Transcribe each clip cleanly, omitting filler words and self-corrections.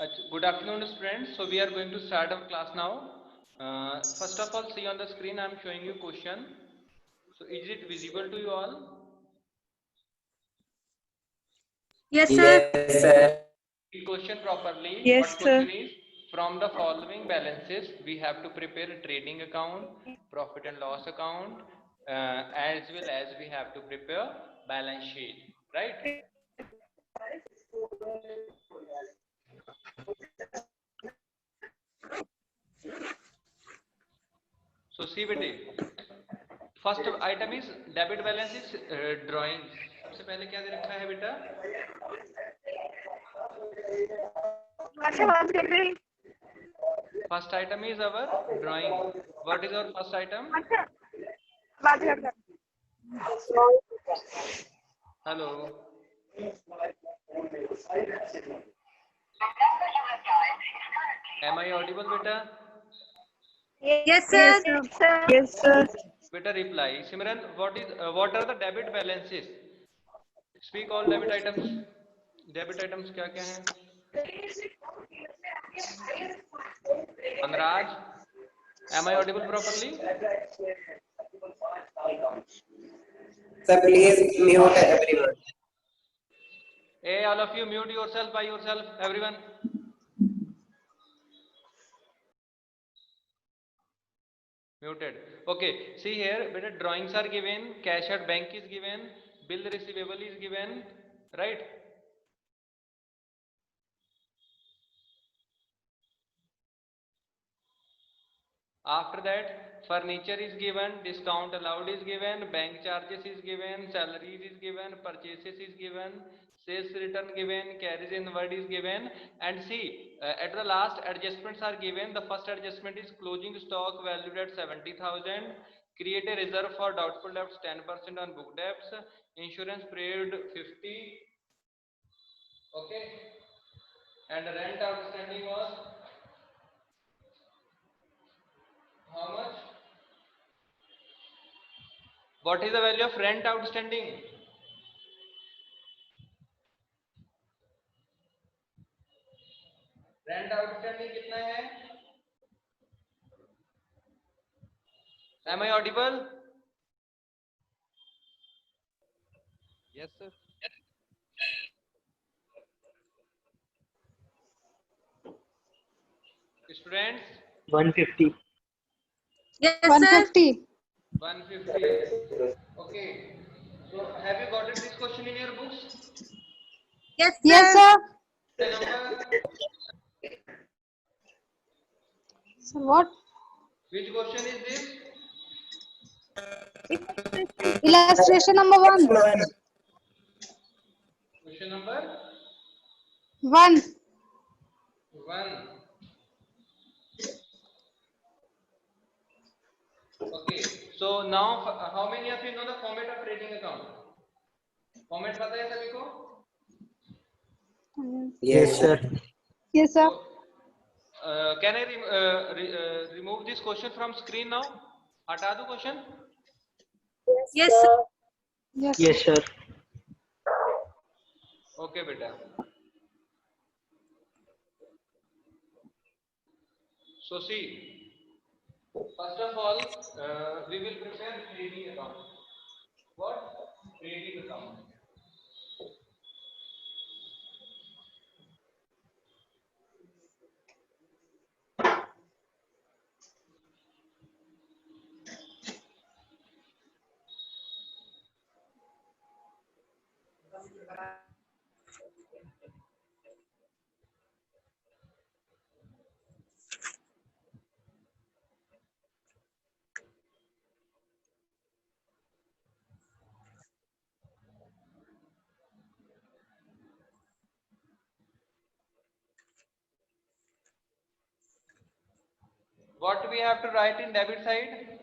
Good afternoon, students. So we are going to start our class now. First of all, see on the screen I am showing you question. So is it visible to you all? Yes, sir. Yes, sir. Read question properly. Yes, What sir. question is? From the following balances, we have to prepare a trading account, profit and loss account, as well as we have to prepare balance sheet, right? So see बेटे, first item is debit balance is drawings. सबसे पहले क्या दे रखा है बेटा? First item is our drawing. What is our first item? Hello, am I audible बेटा? Yes, sir. Yes, sir. बेटा reply. Simran, what are the debit balances? Speak all debit items. Debit items क्या क्या हैं? Anurag, am I audible properly? Sir, please mute everyone. Hey, all of you mute yourself by yourself, everyone. Muted. Okay, see here, better drawings are given, cash at bank is given, bill receivable is given, right? After that, furniture is given, discount allowed is given, bank charges is given, salaries is given, purchases is given, sales return given, carries inward is given, and see, at the last adjustments are given. The first adjustment is closing stock valued at 70,000, create a reserve for doubtful debts 10% on book debts, insurance paid 50, okay, and rent outstanding was how much? What is the value of rent outstanding? Rent outstanding कितना है? Am I audible? Yes, sir. Students? 150. Yes, sir. 150. 150. Okay. So have you got this question in your books? Yes, sir. Yes, sir. The number? So what? Which question is this? Illustration number 1. Question number 1. 1. Okay. So now how many of you know the format of trading account? Format पता है सभी को? Yes, sir. Yes, sir. So, can I remove this question from screen now? हटा दूं question? Yes, sir. Yes. Yes, sir. Okay, beta. So see, first of all, we will prepare trading account. What? Trading account. What we have to write in debit side?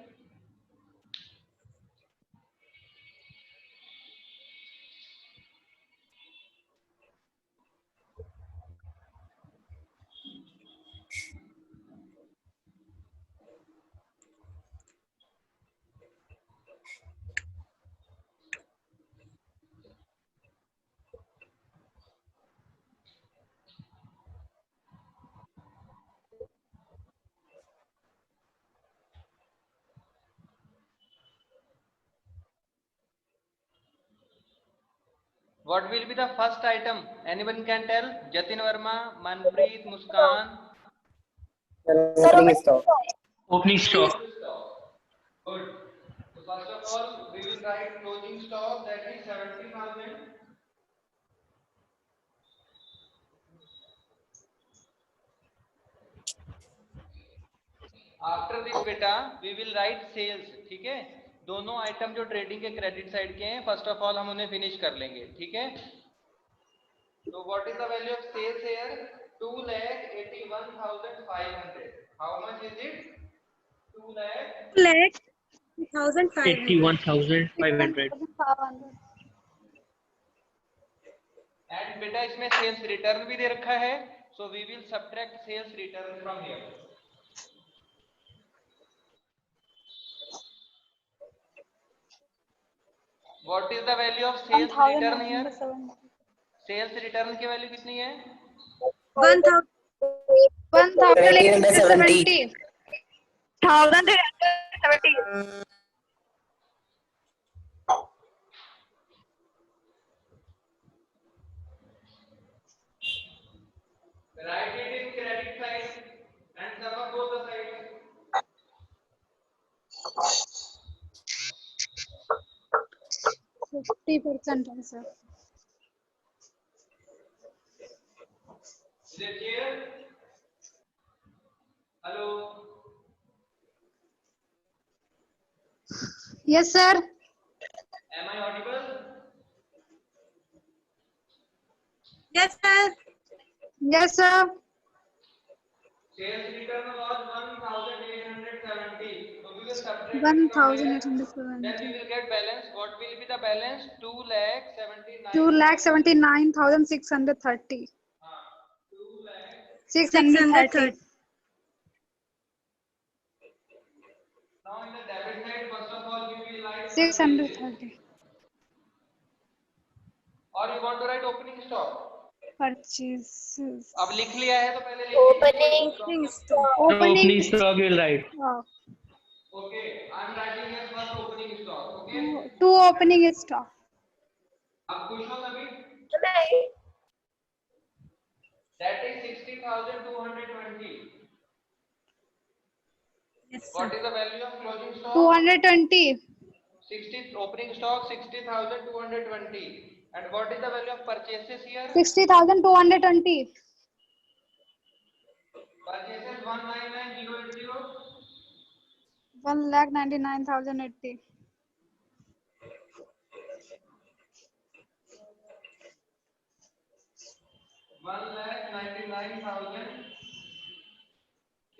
What will be the first item? Anyone can tell? Jatin Verma, Manpreet, Muskan. Opening stock. Opening stock. Good. So first of all, we will write closing stock, that is 70,000. After this beta, we will write sales. ठीक है? दोनों item जो trading के credit side के हैं, first of all हम उन्हें finish कर लेंगे. ठीक है? So what is the value of sales here? 2,81,500. How much is it? 2 lakh. Lakh 1,500. 81,500. And बेटा इसमें सेल्स रिटर्न भी दे रखा है. So we will subtract sales return from here. What is the value of sales return here? Sales return की value कितनी है? 1,000. 1,870. 1,870. Write it in credit side and sum up both the sides. 50% है sir. Is it clear? Hello. Yes sir. Am I audible? Yes, sir. Yes sir. Sales return was 1,870. So we will subtract it from here. 1,870. Then we will get balance. What will be the balance? 2,79,000. 2,79,630. 630. Now in the debit side, first of all, we will write 630. or you want to write opening stock. Purchases. अब लिख लिया है तो पहले लिख Opening stock. Opening stock will write. Okay, I'm writing here first opening stock. Okay. 2 opening stock. अब खुश हो सभी? That is 60,220. Yes, What sir. is the value of closing stock? 220. 60 opening stock 60,220. And what is the value of purchases here? 60,220. Purchases 199,080. 1,99,080.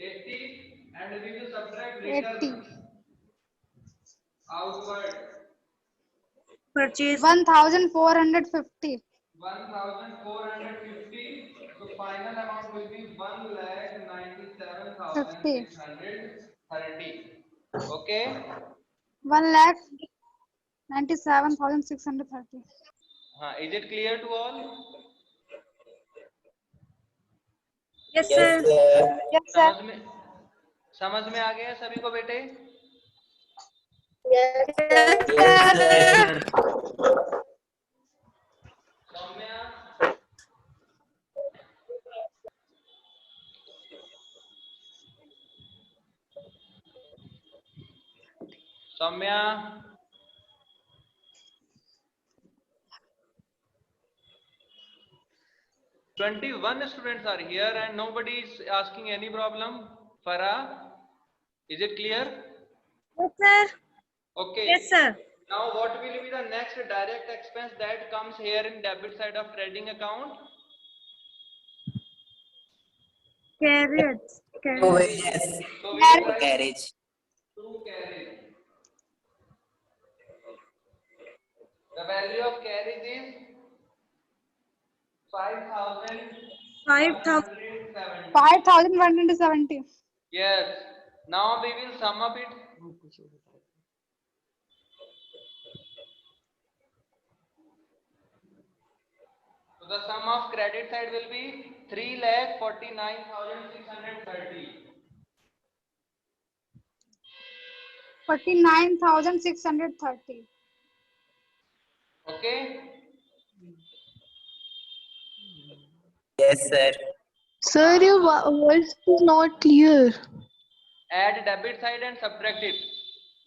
1,99,080 and we will subtract return 80. outward. Purchase 1,450. 1,450. So final amount will be 1,97,630. Okay. 1,97,630. Is it clear to all? Yes, Yes, sir. sir. Yes sir. समझ में आ गया सभी को बेटे? Yes, Yes, sir. sir. Saumya Saumya 21 students are here and nobody is asking any problem. Farah, is it clear? Yes, sir. Okay. Yes, sir. Now what will be the next direct expense that comes here in debit side of trading account? Oh, Carriage. yes. So we will write Carriage. through carriage. The value of carriage is 5,170. 5,170. Yes. Now we will sum up it. So the sum of credit side will be 3,49,630. 49,630. Okay. Yes, sir. Sir, your voice is not clear. Add debit side and subtract it.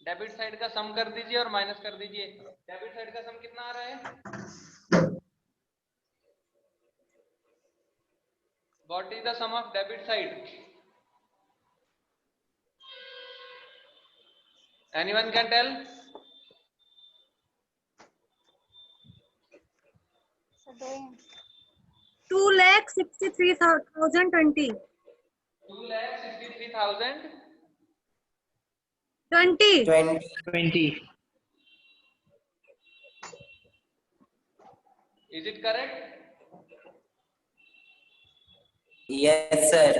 Debit side का सम कर दीजिए और minus कर दीजिए. Debit side का सम कितना आ रहा है? What is the sum of debit side? Anyone can tell? Same. 2,63,020. 2,63,000. 20. 20. 20. Is it correct? Yes, sir.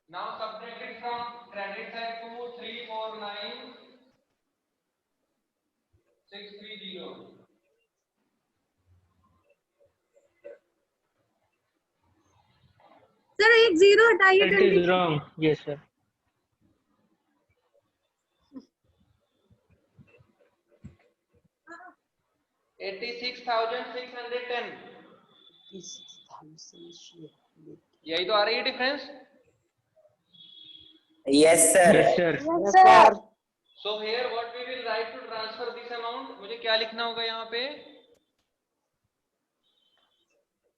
Now subtract it from credit side to 349,630. Sir एक जीरो हटाइए. That is wrong. Yes, sir. $86,610. यही तो आ रही है difference. Yes, sir. Yes, sir. Yes, sir. So here what we will write to transfer this amount? मुझे क्या लिखना होगा यहाँ पे?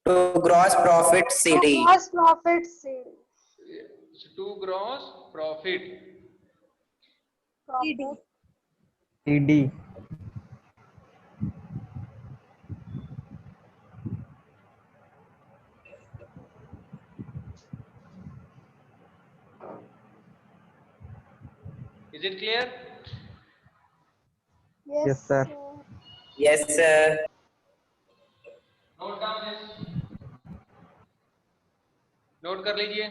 To gross profit CD. Gross profit sale. To gross profit. Profit. CD. Is it clear? Yes, sir. Yes, sir. Note down this. Note कर लीजिए.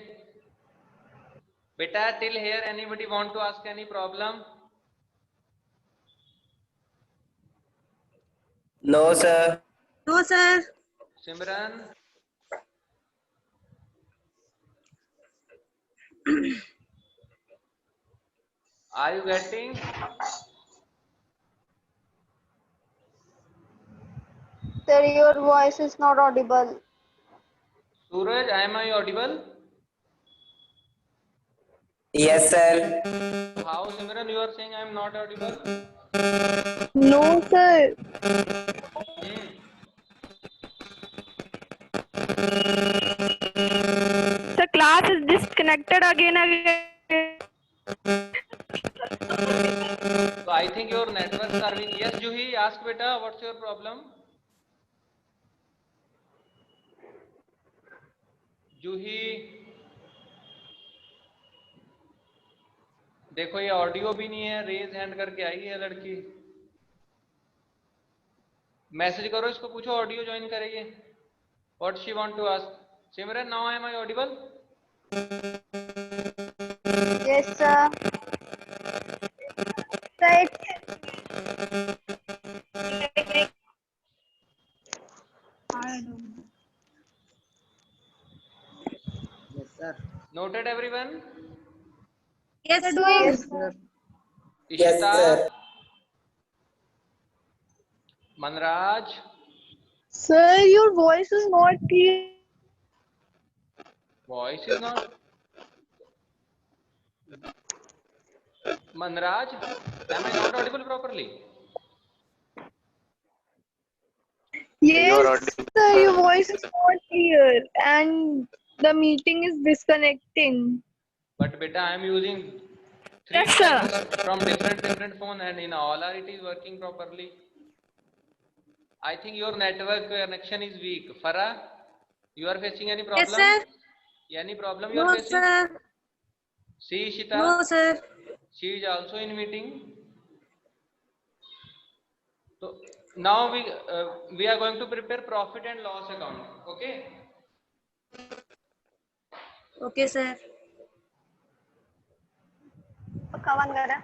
बेटा till here anybody want to ask any problem? No, sir. No, sir. Simran. Are you getting? Sir, your voice is not audible. Suraj, am I audible? Yes, sir. How Simran you are saying I am not audible? No, sir. The class is disconnected again. So I think your networks are weak. Yes, Juhi, ask beta, what's your problem? Juhi, देखो ये audio भी नहीं है. Raise hand करके आई है लड़की. Message करो इसको, पूछो ऑडियो ज्वाइन करेगी. What she want to ask? Simran, now am I audible? Yes, sir. Right. Noted everyone? Yes, sir. Yes, sir. Yes, Ishita, sir. Manraj, Sir, your voice is not clear. voice is not. Manraj, am I not audible properly? Yes, sir, your voice is not clear and the meeting is disconnecting. But beta, I am using three Yes, sir. devices from different phone, and in all are it is working properly. I think your network connection is weak. Farah, you are facing any problem? Yes, sir. Any problem you No, are facing? sir. See Ishita, No, sir. she is also in meeting. So now we are going to prepare profit and loss account. Okay. Okay, sir. Kawan kara.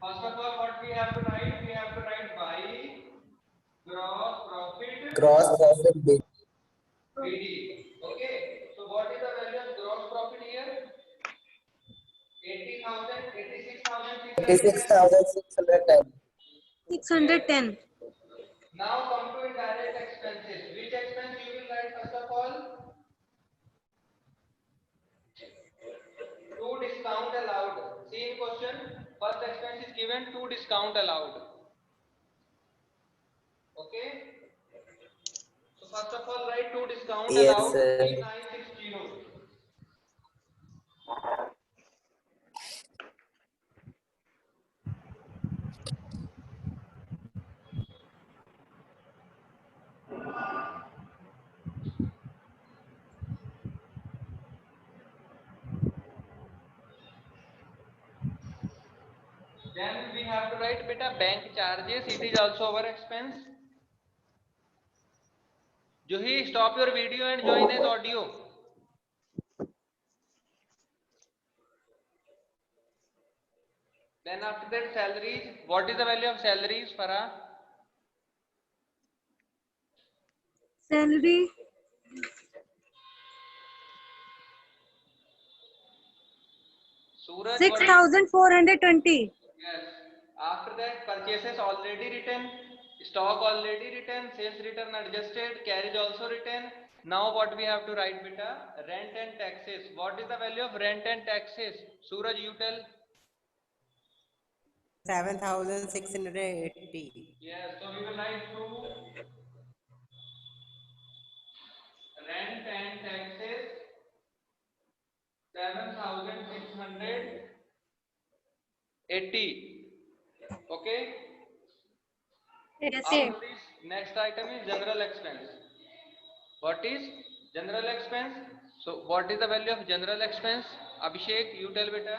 First of all, what we have to write? We have to write by gross profit Gross profit. BD. 86,610. 610. Now come to indirect expenses. Which expense you will write first of all? To discount allowed. See in question, first expense is given, to discount allowed. Okay. So first of all, write to discount Yes, allowed sir. 3960. Then we have to write beta bank charges. It is also our expense. Juhi, stop your video and join as audio. Then after that salaries. What is the value of salaries, Farah? Salary. Suraj, what is 6,420. Yes. After that, purchases already written, stock already written, sales return adjusted, carriage also written. Now what we have to write, beta? Rent and taxes. What is the value of rent and taxes? Suraj, you tell. 7,680. Yes. So we will write to rent and taxes 7,680. Okay. Yes, After sir. this, next item is general expense. What is general expense? So what is the value of general expense? Abhishek, you tell beta.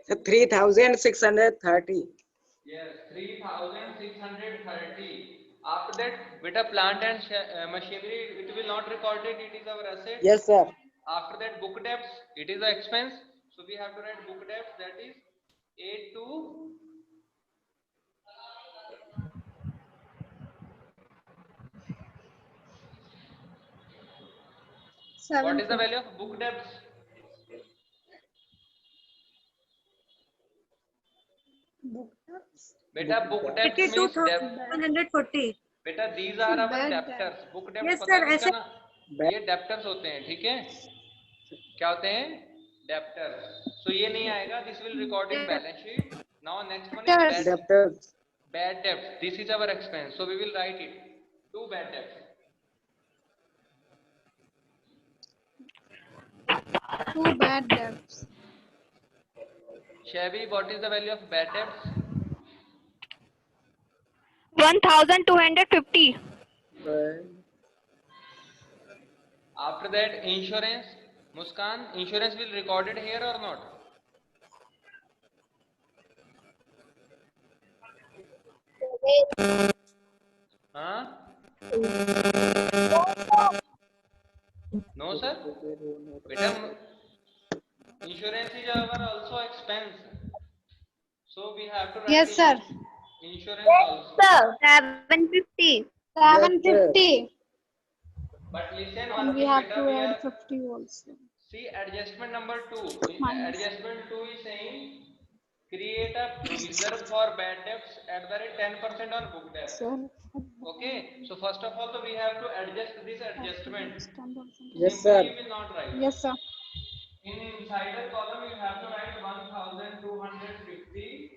So 3,630. Yes, 3,630. After that, beta plant and machinery, it will not record it. It is our asset. Yes, sir. After that, book debts, it is the expense. So we have to write book debts, that is 8 to what is the value of book debts? Beta book debts means debt. 82,140. बेटा these are our debtors. book debts Yes, पता है sir. किसका ऐसे ना? ये debtors होते हैं, ठीक है? क्या होते हैं? Debtors. So ये नहीं आएगा. This will record in balance sheet. Now next one is bad Debtors. bad debts. This is our expense. So we will write it. 2 bad debts. 2 bad debts. Shabby, what is the value of bad debts? 1,250. After that, insurance. Muskan, insurance will record it here or not? Huh? No, sir. Beta, insurance is our also expense. So we have to write Yes, sir. insurance also. Sir, 750. 750. But listen, And one we thing, have beta, to we add have 50 also. see adjustment number 2. Minus. Adjustment 2 is saying create a provision for bad debts at the rate 10% on book debt. Sir. Okay. So first of all, so we have to adjust this adjustment. Yes, sir. Simply you will not write. Yes, sir. In insider column, you have to write 1,250,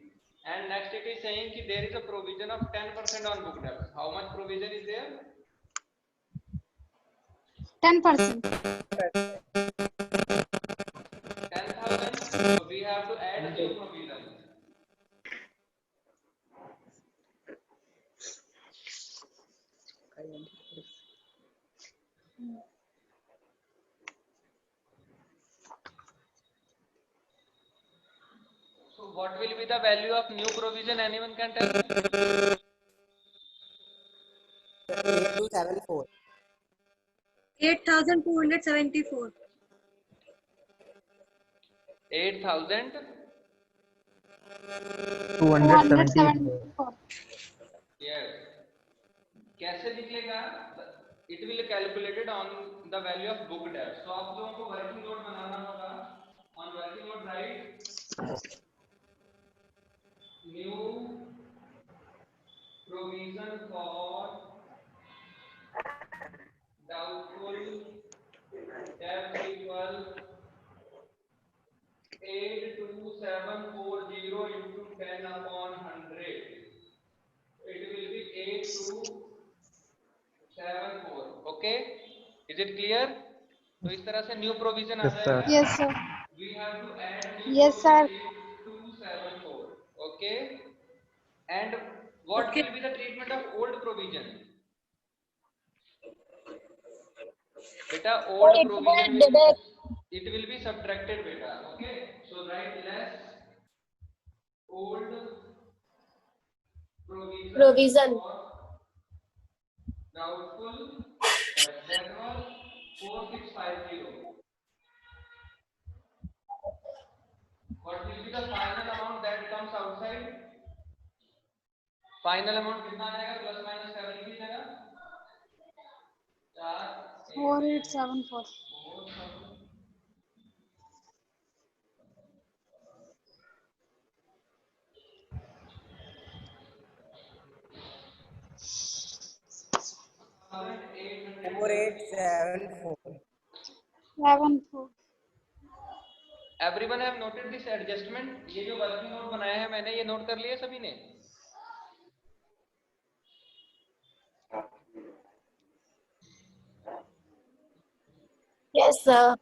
and next it is saying that there is a provision of 10% on book debt. How much provision is there? 10%. 10,000. So we have to add new provision. So what will be the value of new provision? Anyone can tell? 8274. 8,274. 8,000. 274. Yes. कैसे निकलेगा? it will calculated on the value of book debt. So आप लोगों को working note बनाना होगा. On working note write new provision for doubtful debt equal 82,740 into 10 upon 100. It will be 8274. Okay, is it clear? तो इस तरह से new provision आ Yes, sir. जाएगा. Yes, sir. We have to add new Yes, sir. provision 8274. Okay, and what Okay. will be the treatment of old provision? Beta, old provision it will be subtracted, beta. Okay, so write less old provision for doubtful that was 4650. What will be the final amount that comes outside? Final amount कितना आएगा? Plus minus 7 की जगह 4874. 4874. 74. Everyone have noted this adjustment. ये जो working note बनाया है मैंने, ये नोट कर लिया सभी ने? Yes, sir.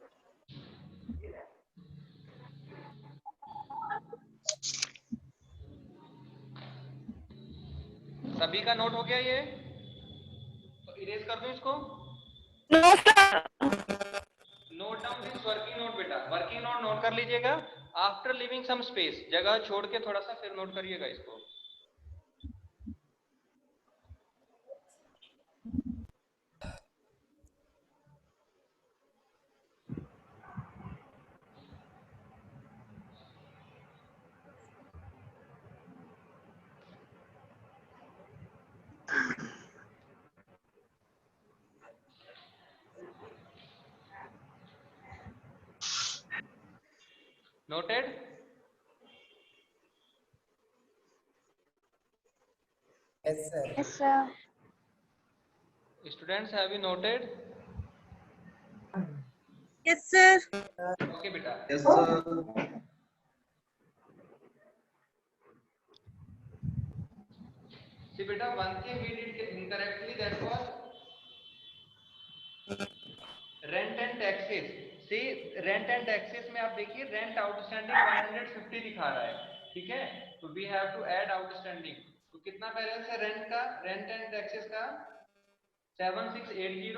सभी का नोट हो गया ये? तो इरेज कर दूं इसको? No, sir. Note down this working note बेटा. वर्किंग नोट नोट कर लीजिएगा. आफ्टर लिविंग सम स्पेस, जगह छोड़ के थोड़ा सा फिर नोट करिएगा इसको. Noted? Yes, sir. Yes, sir. Students, have you noted? Yes, sir. Okay, beta. Yes, sir. See, beta, one thing we did incorrectly, that was rent and taxes. See, rent and taxes में आप देखिए rent outstanding 150 दिखा रहा है, ठीक है? तो we have to add outstanding. तो कितना बैलेंस है रेंट का, रेंट एंड टैक्सेस का? 7680.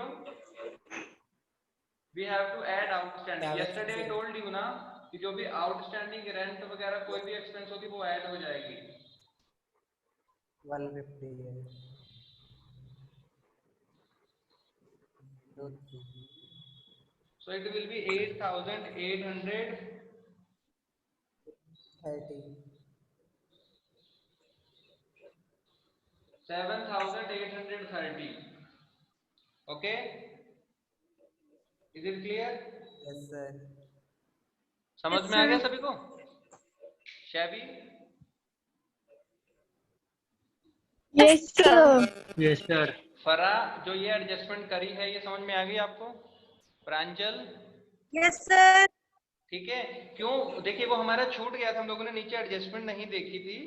We have to add outstanding. Yesterday I told you ना कि जो भी outstanding रेंट वगैरह कोई भी एक्सपेंस होगी वो ऐड हो जाएगी. 150. Yes. 2, 3. So it will be 8830. 7830. Okay, is it clear? Yes, sir. समझ में आ गया सभी को? Shabby? Yes, sir. Yes, sir. फरा, जो ये एडजस्टमेंट करी है ये समझ में आ गई आपको? प्रांजल? Yes, sir. ठीक है. क्यों? देखिए वो हमारा छूट गया था, हम लोगों ने नीचे एडजस्टमेंट नहीं देखी थी.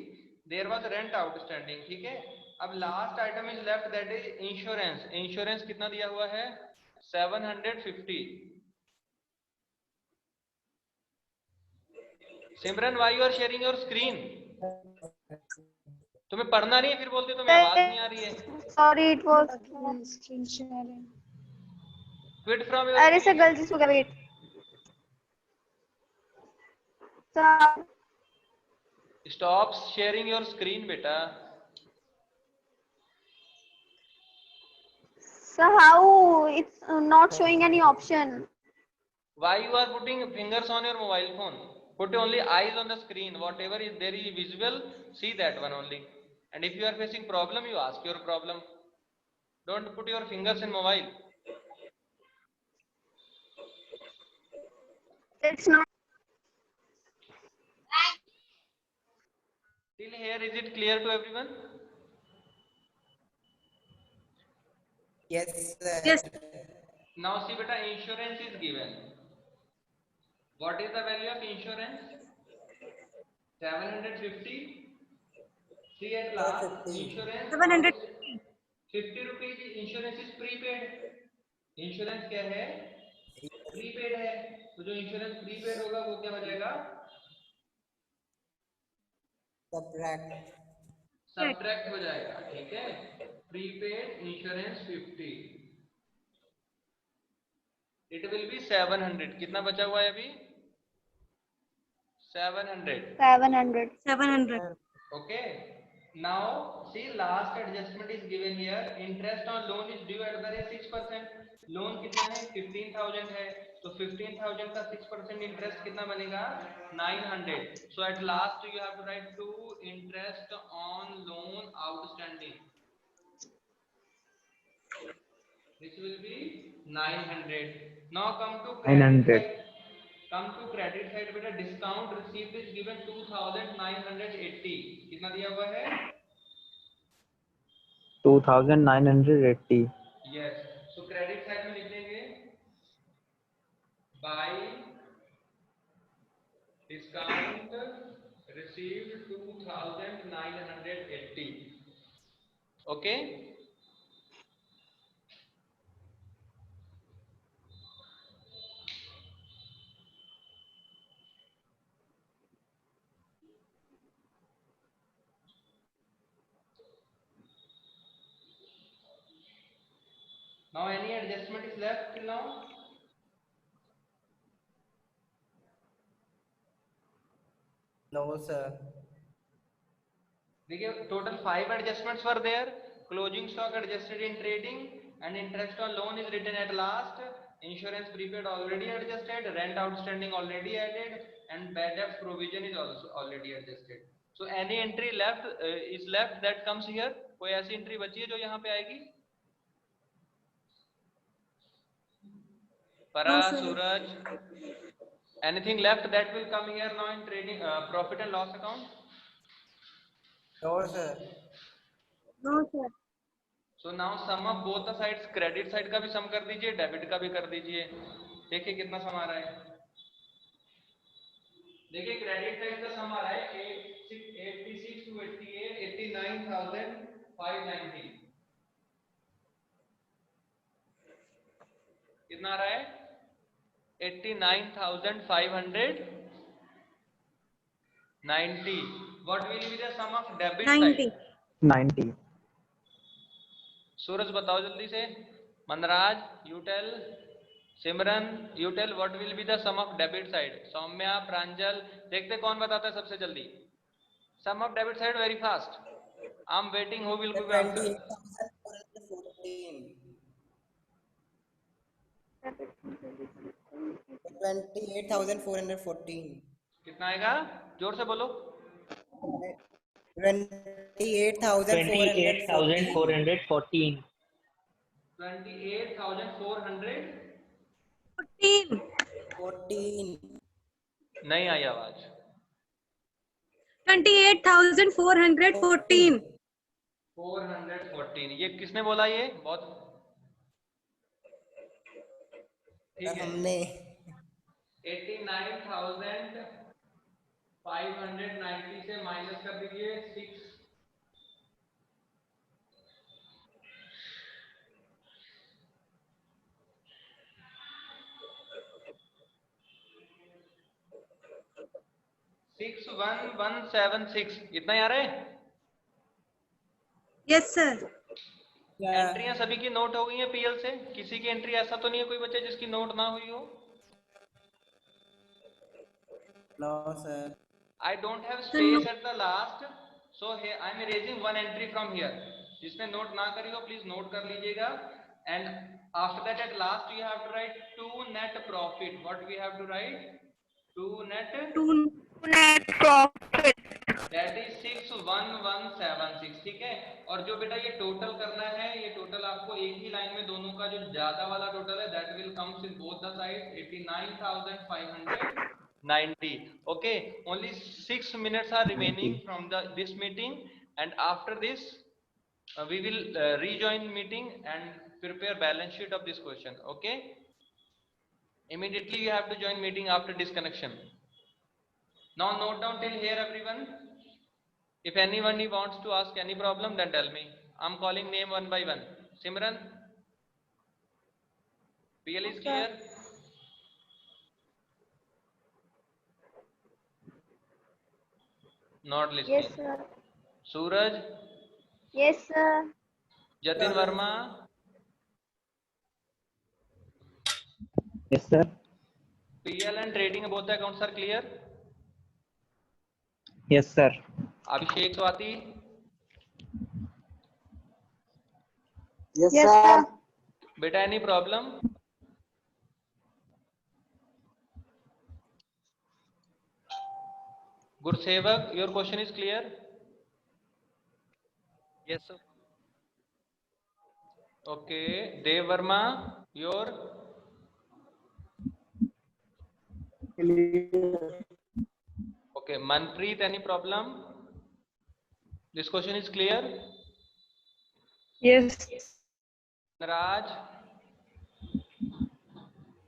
देयर वाज रेंट आउटस्टैंडिंग, ठीक है. अब last item is left, that is insurance. Insurance कितना दिया हुआ है? 750. Simran, why you are sharing your screen? तुम्हें पढ़ना नहीं है फिर बोलते तुम्हें आवाज नहीं आ रही है. Sorry, it was screen sharing. Quit from अरे सर योर. गलती से हो गया. Wait sir. Stop sharing your screen बेटा. So how it's not showing any option? Why you are putting fingers on your mobile phone? Put only eyes on the screen. Whatever is there is visual, see that one only. And if you are facing problem, you ask your problem. Don't put your fingers in mobile. It's not. Till here, is it clear to everyone? Yes, sir. Yes. Now see beta, insurance is given. What is the value of insurance? 750. See at last, 750. insurance 750. 50 rupees insurance is prepaid. Insurance क्या है? Prepaid है. तो जो insurance prepaid होगा वो क्या बचेगा? Subtract हो जाएगा. ठीक है. Prepaid insurance 50. It will be 700. कितना बचा हुआ है अभी? 700. 700. 700. Okay. Now see last adjustment is given here. Interest on loan is due at the rate 6%. Loan कितना है? 15,000 है. तो 15,000 का 6% इंटरेस्ट कितना बनेगा? 900. So at last you have to write to interest on loan outstanding. This will be 900. Now come to credit 900. side. Come to credit side बेटा. Discount received is given 2,980. कितना दिया हुआ है? 2,980. Yes. So credit side में लिख देंगे by discount received 2,980. Okay. Now any adjustment is left till now? No, sir. देखिए total 5 adjustments were there. Closing stock adjusted in trading and interest on loan is written at last. Insurance prepaid already adjusted. Rent outstanding already added and bad debt provision is also already adjusted. So any entry left is left that comes here. कोई ऐसी entry बची है जो यहाँ पे आएगी? Para, Suraj. Anything left that will come here now in trading profit and loss account? No, sir. No, sir. So now sum of both the sides. Credit side का भी sum कर दीजिए, डेबिट का भी कर दीजिए. देखिए कितना सम आ रहा है. देखिए क्रेडिट साइड का सम आ रहा है 86 to 88, 89,590. कितना आ रहा है? 89,590. What will be the sum of debit 90. side? 90. सूरज बताओ जल्दी से. Manraj, you tell. Simran, you tell what will be the sum of debit side. Saumya, प्रांजल, देखते कौन बताता है सबसे जल्दी. Sum of debit side very fast. I'm waiting. Who will give answer? 28,414. कितना आएगा? जोर से बोलो. 28,414. 28,400. 14. नहीं आई आवाज. 28,414. 414. ये किसने बोला? ये बहुत ठीक है. हमने 89,590 से माइनस कर दीजिए 6. सिक्स 1,176. इतना ही आ रहा है. Yes, sir. एंट्रियां सभी की नोट हो गई हैं पीएल से. किसी की एंट्री ऐसा तो नहीं है कोई बच्चा जिसकी नोट ना हुई हो? No, sir. I don't have space at the last, so here I am erasing one entry from here. जिसने नोट ना करी हो प्लीज नोट कर लीजिएगा. And after that at last you have to write to net profit. What we have to write? To net Net profit. that is 61176. ठीक है. और जो बेटा ये टोटल करना है, ये टोटल आपको एक ही लाइन में दोनों का जो ज्यादा वाला टोटल है that will comes in both the side 89,590. Okay, only 6 minutes are remaining from this meeting, and after this we will rejoin meeting and prepare balance sheet of this question. Okay, immediately you have to join meeting after disconnection. Now note down till here everyone. If anyone wants to ask any problem, then tell me. I'm calling name one by one. Simran, PL is clear? Not listening. Yes, sir. Suraj, Yes, sir. Jatin Verma, Yes, sir. PL and trading both the accounts are clear? Yes, sir. Abhishek Swati, Yes, Yes, sir. sir. beta any problem? Gursevak, your question is clear? Yes, sir. Okay. Dev Verma, your? Okay. Manpreet, any problem? This question is clear? Yes. Raj,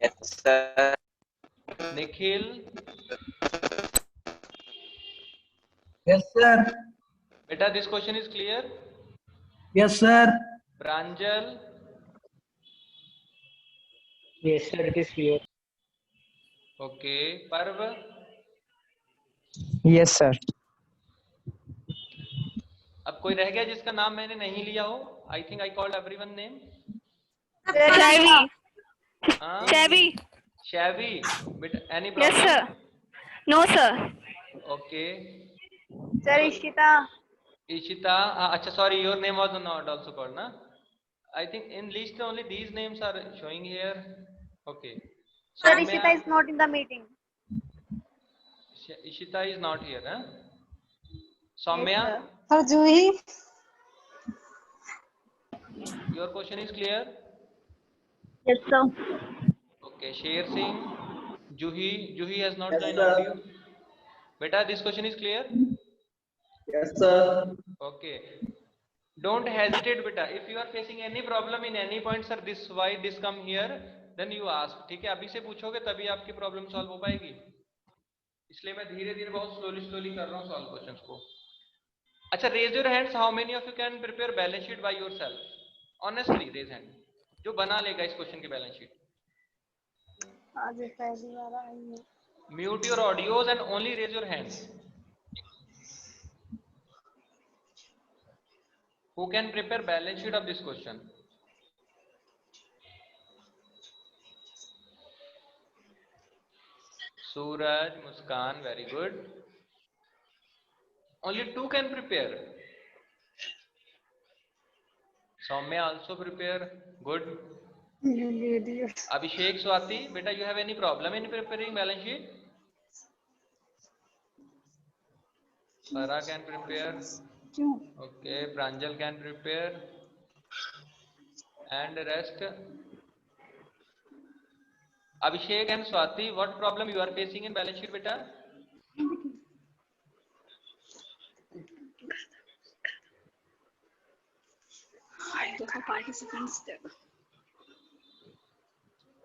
Yes, sir. Nikhil, Yes, sir. beta this question is clear? Yes, sir. Pranjal, Yes, sir. It is clear. okay. Parv, Yes, sir. अब कोई रह गया जिसका नाम मैंने नहीं लिया हो? I think I called everyone name. Shavi. Shavi. Shavi, beta any problem? Yes, sir. No, sir. Okay. Sir, Ishita. Ishita, acha, sorry, your name was not also called, na? I think in list only these names are showing here. Okay. Sir, Soumya- Ishita is not in the meeting. Ishita is not here, huh? Soumya, Yes, Sir, Juhi. your question is clear? Yes, sir. Okay. Sher Singh, Juhi has not Yes, joined sir. audio. Beta, this question is clear? Yes, sir. Okay. Don't hesitate, beta. If you are facing any problem in any point, sir, this why this come here, then you ask. ठीक है, अभी से पूछोगे तभी आपकी problem solve हो पाएगी. इसलिए मैं धीरे धीरे बहुत स्लोली कर रहा हूँ सॉल्व क्वेश्चंस को. अच्छा, raise your hands. How many of you can prepare balance sheet by yourself? Honestly raise hand. जो बना लेगा इस क्वेश्चन की बैलेंस शीट. आज पहली बार आई हूँ. Mute your audios and only raise your hands. Who can prepare balance sheet of this question? Suraj, Muskan, very good. Only two can prepare. Soumya also prepare. Good. Abhishek, Swati, beta, you have any problem in preparing balance sheet? Farah can prepare. Okay, Pranjal can prepare. And the rest. Abhishek and Swati, what problem you are facing in balance sheet, beta?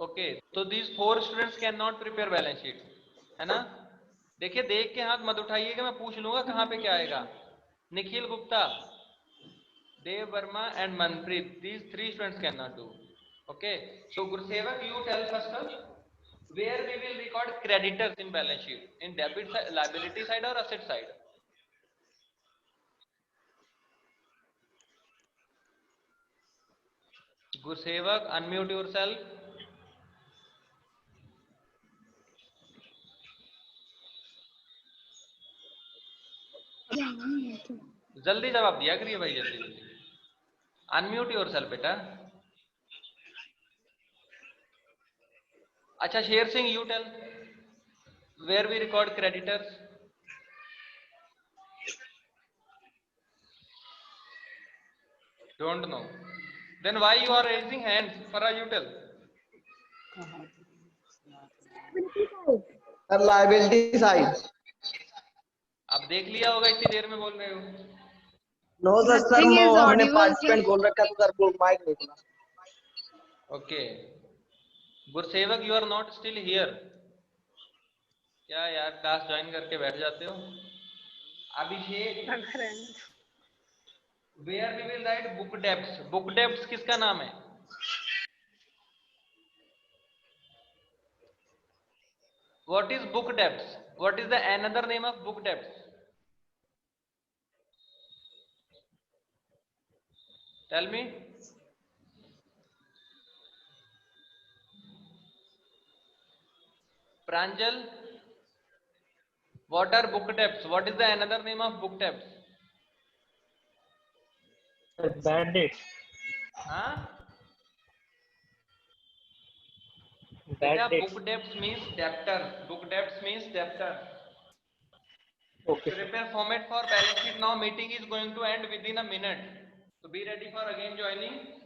Okay, so these 4 students cannot prepare balance sheet, है ना? देखिए, देख के हाथ मत उठाइएगा, मैं पूछ लूंगा कहाँ पे क्या आएगा. Nikhil Gupta, Dev Verma and Manpreet, these 3 students cannot do. Okay, so Gursevak, you tell first where we will record creditors in balance sheet, in debit side, liability side or asset side? Gursevak, unmute yourself. जल्दी जवाब दिया करिए भाई, जल्दी जल्दी. Unmute yourself बेटा. अच्छा, Sher Singh, you tell where we record creditors. Don't know. Then why you are raising hands? Farah, you tell. Sir, liability side. अब देख लिया होगा इतनी देर में बोल रहे हो. No sir, sir, Nothing is हमने audible, participant sir. बोल रखा तो सर बोल माइक नहीं खुला. Okay. Gursewak, you are not still here. क्या यार क्लास ज्वाइन करके बैठ जाते हो? अभिषेक. Where we will write book debts. Book debts किसका नाम है? What is book debts? What is the another name of book debts? Tell me. Pranjal, what are book debts? What is the another name of book debts? Bad debts. Huh? Bad Beta, debts. book debts means debtor. Book debts means debtor. Okay, sir. Prepare format for balance sheet now. Meeting is going to end within a minute. So be ready for again joining.